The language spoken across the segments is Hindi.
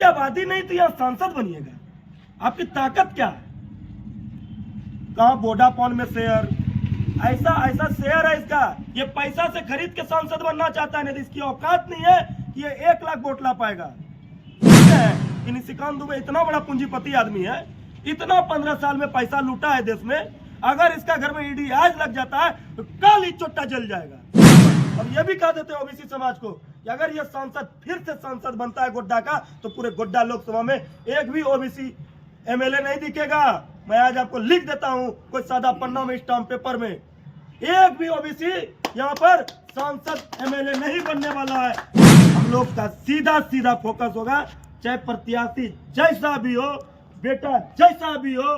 आबादी नहीं तो यहाँ सांसद बनिएगा? आपकी ताकत क्या है? कहाँ वोडाफोन में शेयर, ऐसा ऐसा शेयर है इसका, ये पैसा से खरीद के सांसद बनना चाहता है, नहीं तो इसकी औकात नहीं है कि ये 1 लाख वोट ला पाएगा। निशिकांत दुबे इतना बड़ा पूंजीपति आदमी है, इतना 15 साल में पैसा लूटा है देश में। अगर इसका घर में ईडी आज लग जाता है तो कल ही चोट्टा जल जाएगा। और ये भी कह देते हैं ओबीसी समाज को कि अगर ये सांसद फिर से सांसद बनता है गोड्डा का, तो पूरे गोड्डा लोकसभा में एक भी ओबीसी एमएलए नहीं दिखेगा। मैं आज आपको लिख देता हूं, कोई सादा पन्ना में स्टाम्प पेपर में, एक भी ओबीसी यहाँ पर सांसद एमएलए नहीं बनने वाला है। हम लोग का सीधा सीधा फोकस होगा, चाहे प्रत्याशी जैसा भी हो, बेटा जैसा भी हो,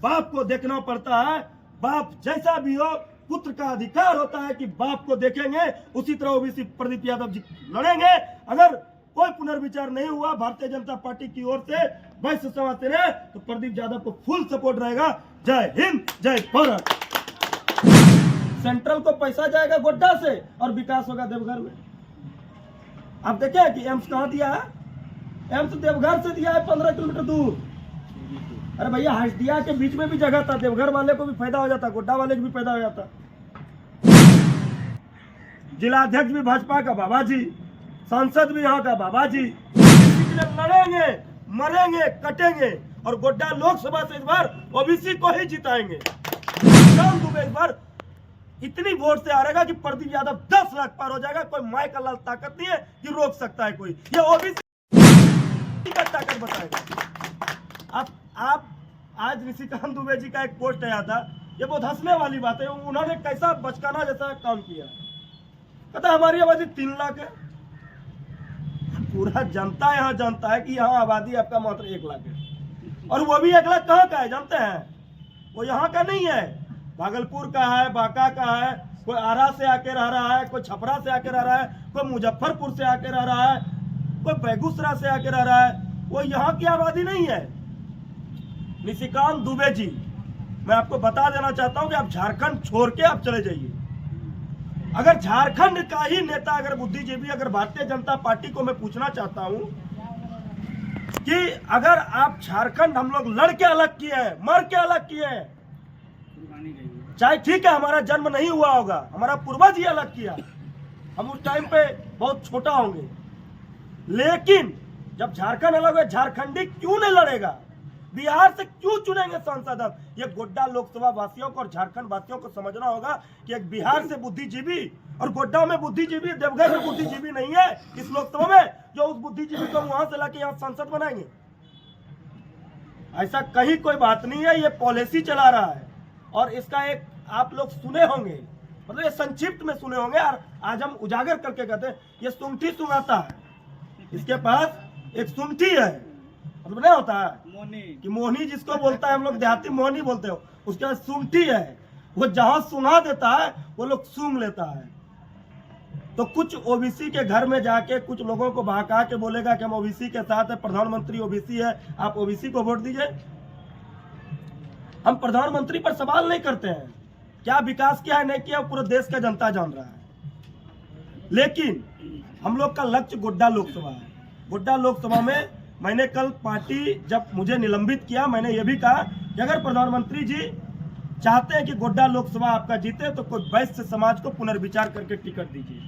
बाप को देखना पड़ता है। बाप जैसा भी हो, पुत्र का अधिकार होता है कि बाप को देखेंगे। उसी तरह ओबीसी प्रदीप यादव जी लड़ेंगे। अगर कोई पुनर्विचार नहीं हुआ भारतीय जनता पार्टी की ओर से वैश्य समाज से रहे, तो प्रदीप यादव को फुल सपोर्ट रहेगा। जय हिंद, जय भारत। सेंट्रल को पैसा जाएगा गोड्डा से और विकास होगा देवघर में। आप देखें कि एम्स कहाँ दिया है? एम्स देवघर से दिया है 15 किलोमीटर दूर। अरे भैया, हसदिया के बीच में भी जगह था, देवघर वाले को भी फायदा हो जाता, गोड्डा वाले को भी फायदा हो जाता। जिला अध्यक्ष भी भाजपा का बाबा जी, सांसद भी यहाँ का बाबा जी। लड़ेंगे, मरेंगे, कटेंगे और गोड्डा लोकसभा से इस बार ओबीसी को ही जिताएंगे। इस बार इतनी वोट से हारेगा कि प्रदीप यादव 10 लाख पार हो जाएगा। कोई माय का लाल ताकत नहीं है कि रोक सकता है कोई। ये ओबीसी का ताकत बताएगा। आप आज निशिकांत दुबे जी का एक पोस्ट आया था, ये बहुत हंसने वाली बात है। उन्होंने कैसा बचकाना जैसा काम किया। कहता हमारी आबादी 3 लाख है। पूरा जनता यहाँ जानता है कि यहाँ आबादी आपका मात्र 1 लाख है। और वो भी 1 लाख कहाँ का है जानते हैं? वो यहाँ का नहीं है, भागलपुर का है, बांका का है, कोई आरा से आके रह रहा है, कोई छपरा से आके रह रहा है, कोई मुजफ्फरपुर से आके रह रहा है, कोई बेगूसराय से आके रह रहा है। वो यहाँ की आबादी नहीं है। निशिकांत दुबे जी, मैं आपको बता देना चाहता हूं कि आप झारखंड छोड़ के आप चले जाइए। अगर झारखंड का ही नेता, अगर बुद्धिजीवी, अगर भारतीय जनता पार्टी को मैं पूछना चाहता हूं कि अगर आप झारखंड, हम लोग लड़ के अलग किए हैं, मर के अलग किए हैं, चाहे ठीक है हमारा जन्म नहीं हुआ होगा, हमारा पूर्वज ही अलग किया, हम उस टाइम पे बहुत छोटा होंगे, लेकिन जब झारखंड अलग है, झारखंडी क्यों नहीं लड़ेगा? बिहार से क्यों चुनेंगे सांसद? अब ये गोड्डा लोकसभा वासियों को और झारखंड वासियों को समझना होगा कि एक बिहार से बुद्धिजीवी और गोड्डा में बुद्धिजीवी, देवघर में बुद्धिजीवी नहीं है इस लोकसभा में, जो उस बुद्धिजीवी को वहां से लाके यहाँ सांसद बनाएंगे। ऐसा कहीं कोई बात नहीं है। ये पॉलिसी चला रहा है और इसका एक आप लोग सुने होंगे, मतलब ये संक्षिप्त में सुने होंगे और आज हम उजागर करके कहते हैं ये सुंठी सुनाता है। इसके पास एक सुंठी है, मतलब नहीं होता है कि मोहनी जिसको बोलता है, हम लोग देहाती मोहनी बोलते हो, उसके बाद सुंठी है, वो जहां सुना देता है वो लोग सूंघ लेता है। तो कुछ ओबीसी के घर में जाके कुछ लोगों को बहका के बोलेगा कि हम ओबीसी के साथ है, प्रधानमंत्री ओबीसी है, आप ओबीसी को वोट दीजिए। हम प्रधानमंत्री पर सवाल नहीं करते हैं, क्या विकास किया है नहीं किया, पूरे देश का जनता जान रहा है। लेकिन हम लोग का लक्ष्य गोड्डा लोकसभा है। गोड्डा लोकसभा में मैंने कल पार्टी जब मुझे निलंबित किया, मैंने ये भी कहा कि अगर प्रधानमंत्री जी चाहते हैं कि गोड्डा लोकसभा आपका जीते, तो कोई वैश्य समाज को पुनर्विचार करके टिकट दीजिए।